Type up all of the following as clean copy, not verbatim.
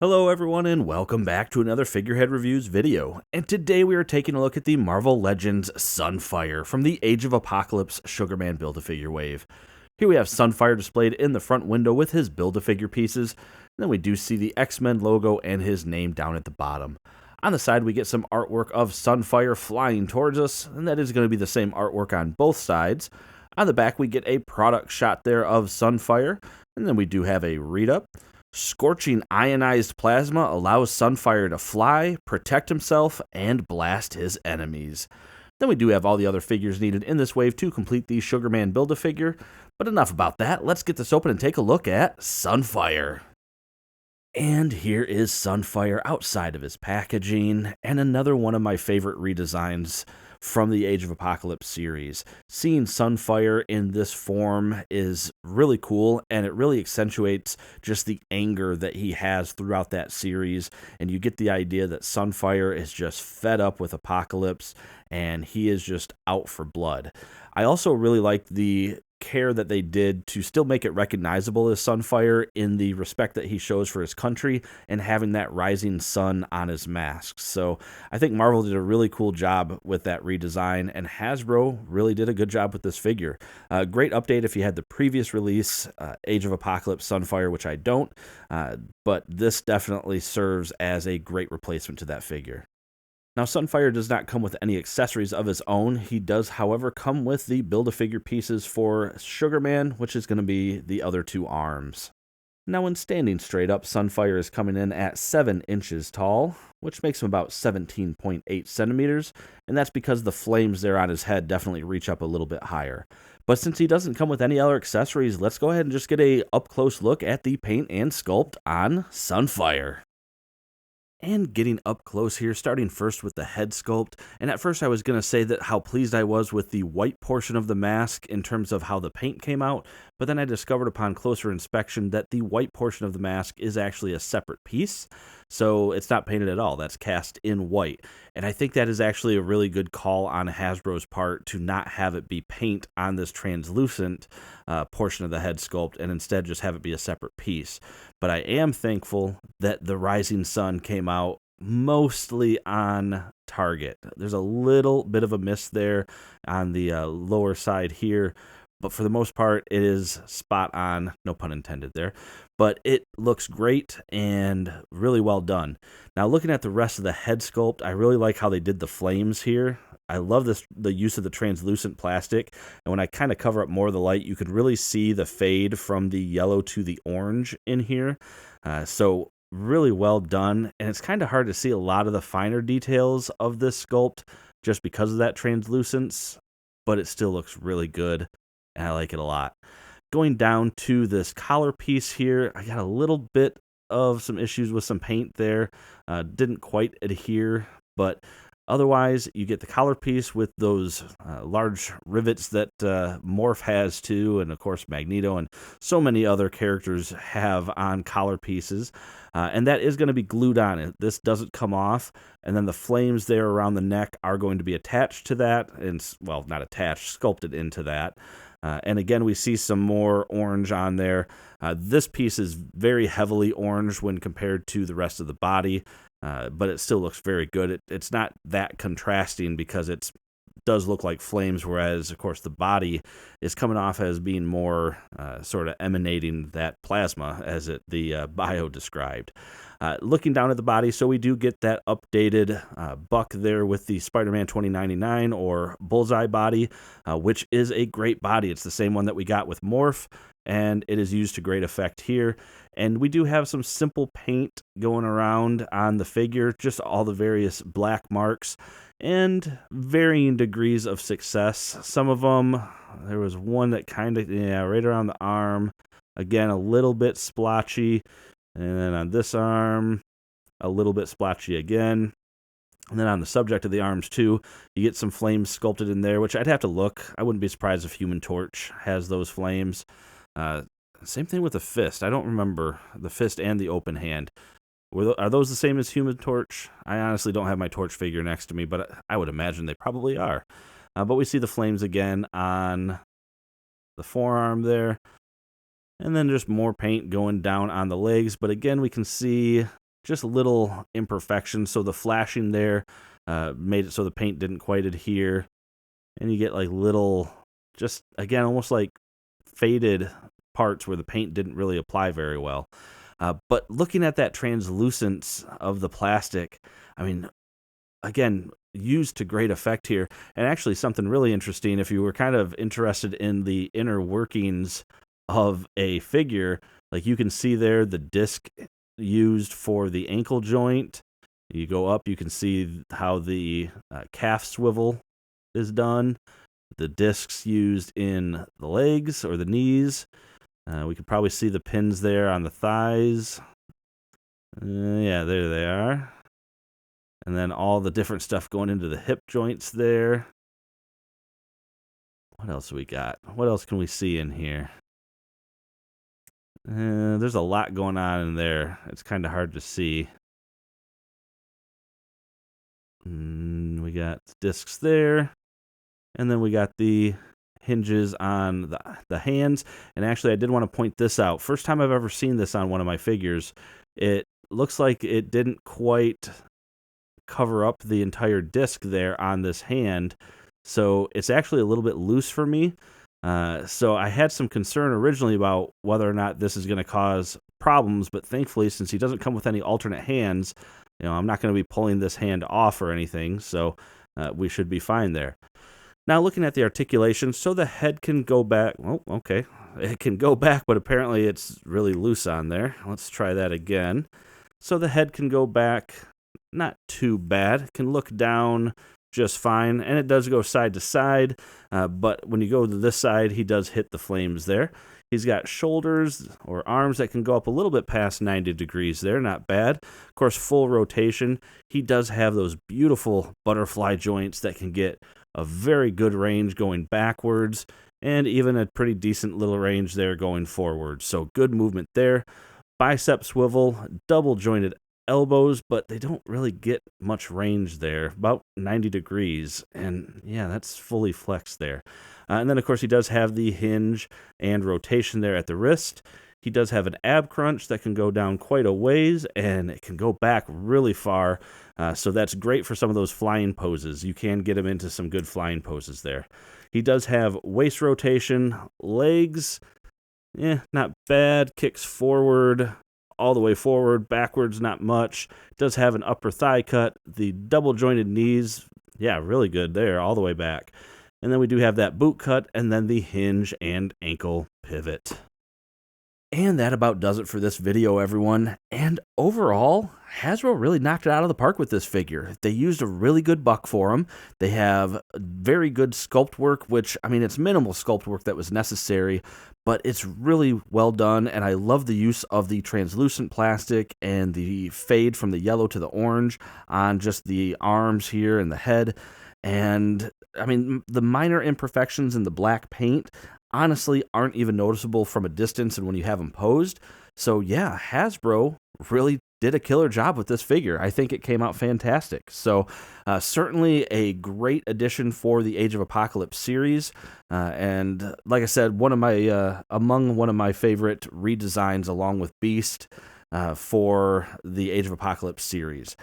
Hello everyone and welcome back to another Figurehead Reviews video, and today we are taking a look at the Marvel Legends Sunfire from the Age of Apocalypse Sugarman Build-A-Figure wave. Here we have Sunfire displayed in the front window with his Build-A-Figure pieces, and then we do see the X-Men logo and his name down at the bottom. On the side we get some artwork of Sunfire flying towards us, and that is going to be the same artwork on both sides. On the back we get a product shot there of Sunfire, and then we do have a read-up. Scorching ionized plasma allows Sunfire to fly, protect himself, and blast his enemies. Then we do have all the other figures needed in this wave to complete the Sugarman Build-A-Figure, but enough about that, let's get this open and take a look at Sunfire. And here is Sunfire outside of his packaging, and another one of my favorite redesigns from the Age of Apocalypse series. Seeing Sunfire in this form is really cool, and it really accentuates just the anger that he has throughout that series, and you get the idea that Sunfire is just fed up with Apocalypse, and he is just out for blood. I also really like the care that they did to still make it recognizable as Sunfire in the respect that he shows for his country and having that rising sun on his mask. So I think Marvel did a really cool job with that redesign, and Hasbro really did a good job with this figure. Great update if you had the previous release, Age of Apocalypse Sunfire, which I don't, but this definitely serves as a great replacement to that figure. Now, Sunfire does not come with any accessories of his own. He does, however, come with the Build-A-Figure pieces for Sugarman, which is going to be the other two arms. Now, when standing straight up, Sunfire is coming in at 7 inches tall, which makes him about 17.8 centimeters, and that's because the flames there on his head definitely reach up a little bit higher. But since he doesn't come with any other accessories, let's go ahead and just get a up-close look at the paint and sculpt on Sunfire. And getting up close here, starting first with the head sculpt. And at first I was going to say that how pleased I was with the white portion of the mask in terms of how the paint came out, but then I discovered upon closer inspection that the white portion of the mask is actually a separate piece. So it's not painted at all, that's cast in white. And I think that is actually a really good call on Hasbro's part to not have it be paint on this translucent portion of the head sculpt and instead just have it be a separate piece. But I am thankful that the rising sun came out mostly on target. There's a little bit of a miss there on the lower side here, but for the most part, it is spot on, no pun intended there. But it looks great and really well done. Now, looking at the rest of the head sculpt, I really like how they did the flames here. I love the use of the translucent plastic, and when I kind of cover up more of the light, you could really see the fade from the yellow to the orange in here. So really well done, and it's kind of hard to see a lot of the finer details of this sculpt just because of that translucence, but it still looks really good, and I like it a lot. Going down to this collar piece here, I got a little bit of some issues with some paint there. Didn't quite adhere, but otherwise, you get the collar piece with those large rivets that Morph has too, and of course Magneto and so many other characters have on collar pieces. And that is going to be glued on. This doesn't come off, and then the flames there around the neck are going to be attached to that, and well, not attached, sculpted into that. And again, we see some more orange on there. This piece is very heavily orange when compared to the rest of the body. But it still looks very good. It's not that contrasting because it does look like flames, whereas, of course, the body is coming off as being more sort of emanating that plasma, as the bio described. Looking down at the body, so we do get that updated buck there with the Spider-Man 2099 or Bullseye body, which is a great body. It's the same one that we got with Morph, and it is used to great effect here. And we do have some simple paint going around on the figure, just all the various black marks and varying degrees of success. Some of them, there was one that kind of, right around the arm, again, a little bit splotchy. And then on this arm, a little bit splotchy again. And then on the subject of the arms, too, you get some flames sculpted in there, which I'd have to look. I wouldn't be surprised if Human Torch has those flames. Same thing with the fist. I don't remember the fist and the open hand. Are those the same as Human Torch? I honestly don't have my Torch figure next to me, but I would imagine they probably are. But we see the flames again on the forearm there. And then just more paint going down on the legs. But again, we can see just little imperfections. So the flashing there made it so the paint didn't quite adhere. And you get like little, just again, almost like faded parts where the paint didn't really apply very well. But looking at that translucence of the plastic, I mean, again, used to great effect here. And actually something really interesting, if you were kind of interested in the inner workings of a figure, like you can see there the disc used for the ankle joint. You go up, you can see how the calf swivel is done. The discs used in the legs or the knees. We could probably see the pins there on the thighs. Yeah, there they are. And then all the different stuff going into the hip joints there. What else we got? What else can we see in here? There's a lot going on in there. It's kind of hard to see. We got discs there. And then we got the hinges on the hands. And actually, I did want to point this out. First time I've ever seen this on one of my figures. It looks like it didn't quite cover up the entire disc there on this hand. So it's actually a little bit loose for me. So I had some concern originally about whether or not this is going to cause problems. But thankfully, since he doesn't come with any alternate hands, I'm not going to be pulling this hand off or anything. So we should be fine there. Now, looking at the articulation, so the head can go back. Oh, okay. It can go back, but apparently it's really loose on there. Let's try that again. So the head can go back, not too bad. It can look down just fine, and it does go side to side. But when you go to this side, he does hit the flames there. He's got shoulders or arms that can go up a little bit past 90 degrees there. Not bad. Of course, full rotation. He does have those beautiful butterfly joints that can get a very good range going backwards, and even a pretty decent little range there going forward. So good movement there. Bicep swivel, double jointed elbows, but they don't really get much range there, about 90 degrees. And yeah, that's fully flexed there. And then, of course, he does have the hinge and rotation there at the wrist. He does have an ab crunch that can go down quite a ways, and it can go back really far. So that's great for some of those flying poses. You can get him into some good flying poses there. He does have waist rotation, legs, not bad. Kicks forward, all the way forward, backwards, not much. Does have an upper thigh cut. The double jointed knees, really good there, all the way back. And then we do have that boot cut, and then the hinge and ankle pivot. And that about does it for this video, everyone. And overall, Hasbro really knocked it out of the park with this figure. They used a really good buck for him. They have very good sculpt work, which, I mean, it's minimal sculpt work that was necessary, but it's really well done. And I love the use of the translucent plastic and the fade from the yellow to the orange on just the arms here and the head. And, I mean, the minor imperfections in the black paint honestly aren't even noticeable from a distance and when you have them posed. So yeah, Hasbro really did a killer job with this figure. I think it came out fantastic. So certainly a great addition for the Age of Apocalypse series. And like I said, among one of my favorite redesigns along with Beast for the Age of Apocalypse series.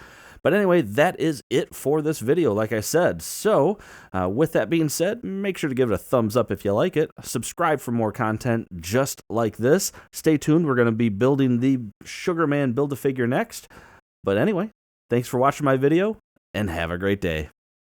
But anyway, that is it for this video, like I said. So, with that being said, make sure to give it a thumbs up if you like it. Subscribe for more content just like this. Stay tuned. We're going to be building the Sugarman Build-A-Figure next. But anyway, thanks for watching my video, and have a great day.